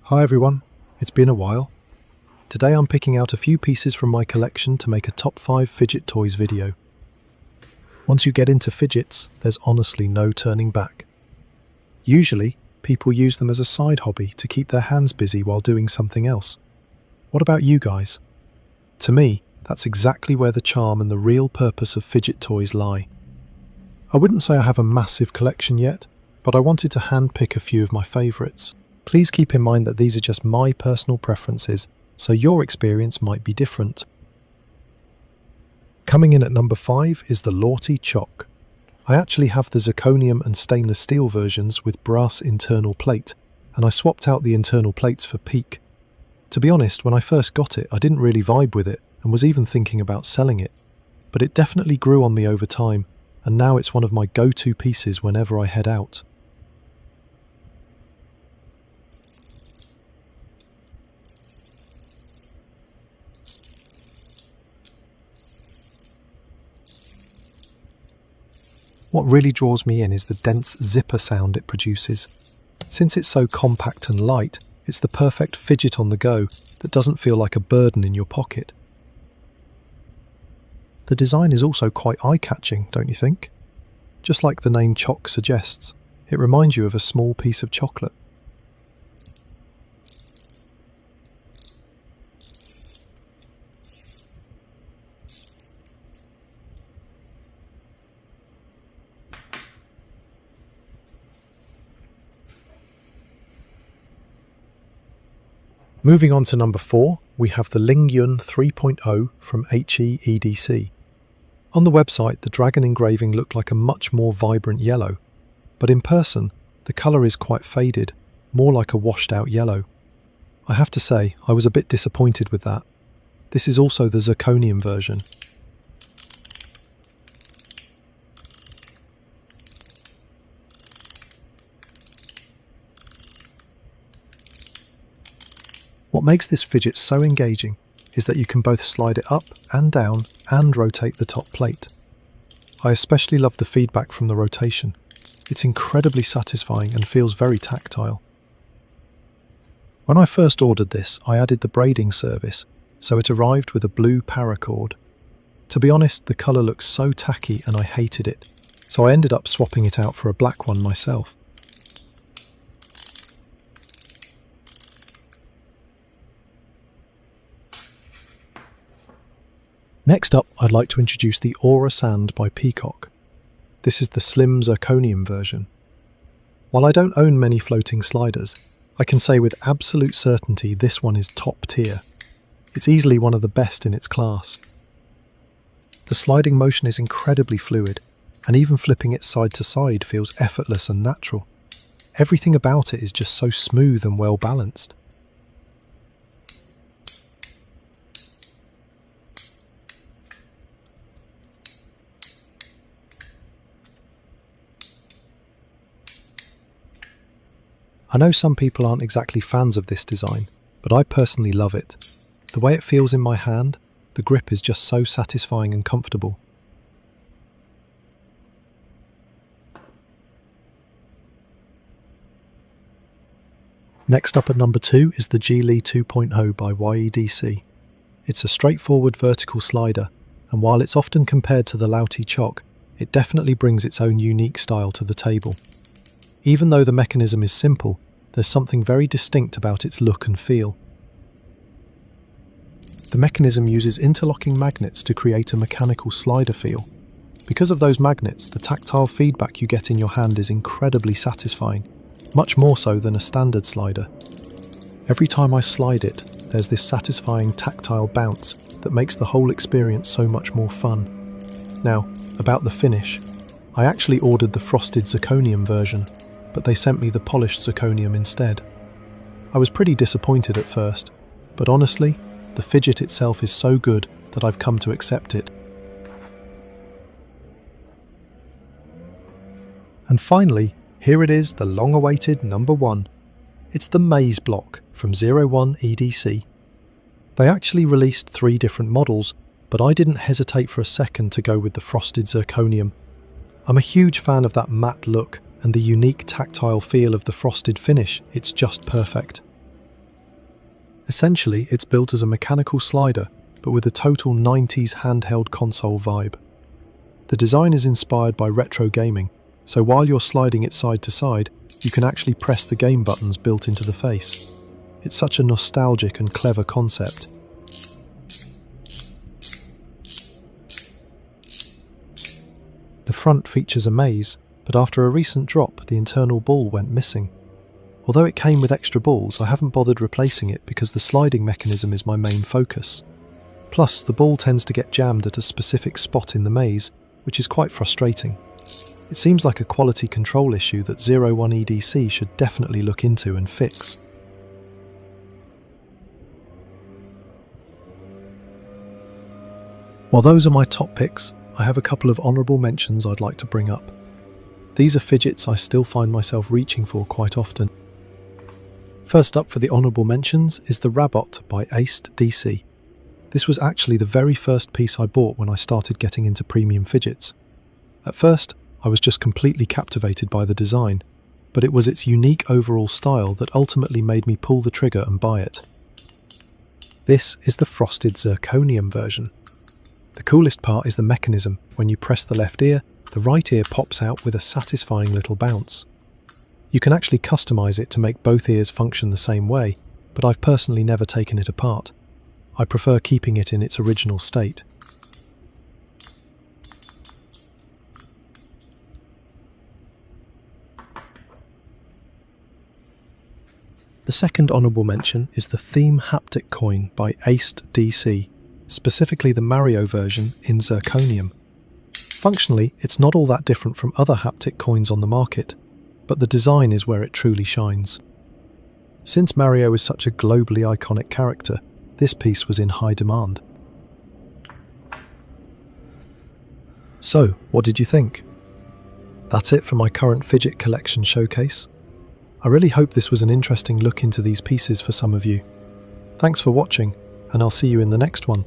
Hi everyone, it's been a while. Today I'm picking out a few pieces from my collection to make a top 5 fidget toys video. Once you get into fidgets, there's honestly no turning back. Usually, people use them as a side hobby to keep their hands busy while doing something else. What about you guys? To me, that's exactly where the charm and the real purpose of fidget toys lie. I wouldn't say I have a massive collection yet, but I wanted to handpick a few of my favourites. Please keep in mind that these are just my personal preferences, so your experience might be different. Coming in at number 5 is the Lorty Choc. I actually have the zirconium and stainless steel versions with brass internal plate, and I swapped out the internal plates for PEEK. To be honest, when I first got it, I didn't really vibe with it and was even thinking about selling it, but it definitely grew on me over time, and now it's one of my go-to pieces whenever I head out. What really draws me in is the dense zipper sound it produces. Since it's so compact and light, it's the perfect fidget on the go that doesn't feel like a burden in your pocket. The design is also quite eye-catching, don't you think? Just like the name Choc suggests, it reminds you of a small piece of chocolate. Moving on to number 4, we have the Ling Yun 3.0 from HEEDC. On the website, the dragon engraving looked like a much more vibrant yellow, but in person, the colour is quite faded, more like a washed out yellow. I have to say, I was a bit disappointed with that. This is also the zirconium version. What makes this fidget so engaging is that you can both slide it up and down and rotate the top plate. I especially love the feedback from the rotation. It's incredibly satisfying and feels very tactile. When I first ordered this, I added the braiding service, so it arrived with a blue paracord. To be honest, the colour looks so tacky and I hated it, so I ended up swapping it out for a black one myself. Next up, I'd like to introduce the Aura Sand by Peacock. This is the slim zirconium version. While I don't own many floating sliders, I can say with absolute certainty this one is top tier. It's easily one of the best in its class. The sliding motion is incredibly fluid, and even flipping it side to side feels effortless and natural. Everything about it is just so smooth and well balanced. I know some people aren't exactly fans of this design, but I personally love it. The way it feels in my hand, the grip is just so satisfying and comfortable. Next up at number 2 is the Geely 2.0 by YEDC. It's a straightforward vertical slider, and while it's often compared to the Lorty Choc, it definitely brings its own unique style to the table. Even though the mechanism is simple, there's something very distinct about its look and feel. The mechanism uses interlocking magnets to create a mechanical slider feel. Because of those magnets, the tactile feedback you get in your hand is incredibly satisfying, much more so than a standard slider. Every time I slide it, there's this satisfying tactile bounce that makes the whole experience so much more fun. Now, about the finish. I actually ordered the frosted zirconium version, but they sent me the polished zirconium instead. I was pretty disappointed at first, but honestly, the fidget itself is so good that I've come to accept it. And finally, here it is, the long-awaited number 1. It's the Maze Block from 01 EDC. They actually released 3 different models, but I didn't hesitate for a second to go with the frosted zirconium. I'm a huge fan of that matte look and the unique tactile feel of the frosted finish. It's just perfect. Essentially, it's built as a mechanical slider, but with a total 90s handheld console vibe. The design is inspired by retro gaming, so while you're sliding it side to side, you can actually press the game buttons built into the face. It's such a nostalgic and clever concept. The front features a maze, but after a recent drop, the internal ball went missing. Although it came with extra balls, I haven't bothered replacing it because the sliding mechanism is my main focus. Plus, the ball tends to get jammed at a specific spot in the maze, which is quite frustrating. It seems like a quality control issue that 01EDC should definitely look into and fix. While those are my top picks, I have a couple of honourable mentions I'd like to bring up. These are fidgets I still find myself reaching for quite often. First up for the honourable mentions is the Rabot by Aced DC. This was actually the very first piece I bought when I started getting into premium fidgets. At first, I was just completely captivated by the design, but it was its unique overall style that ultimately made me pull the trigger and buy it. This is the frosted zirconium version. The coolest part is the mechanism. When you press the left ear, the right ear pops out with a satisfying little bounce. You can actually customize it to make both ears function the same way, but I've personally never taken it apart. I prefer keeping it in its original state. The second honourable mention is the Theme Haptic Coin by Aced DC, specifically the Mario version in zirconium. Functionally, it's not all that different from other haptic coins on the market, but the design is where it truly shines. Since Mario is such a globally iconic character, this piece was in high demand. So, what did you think? That's it for my current fidget collection showcase. I really hope this was an interesting look into these pieces for some of you. Thanks for watching, and I'll see you in the next one.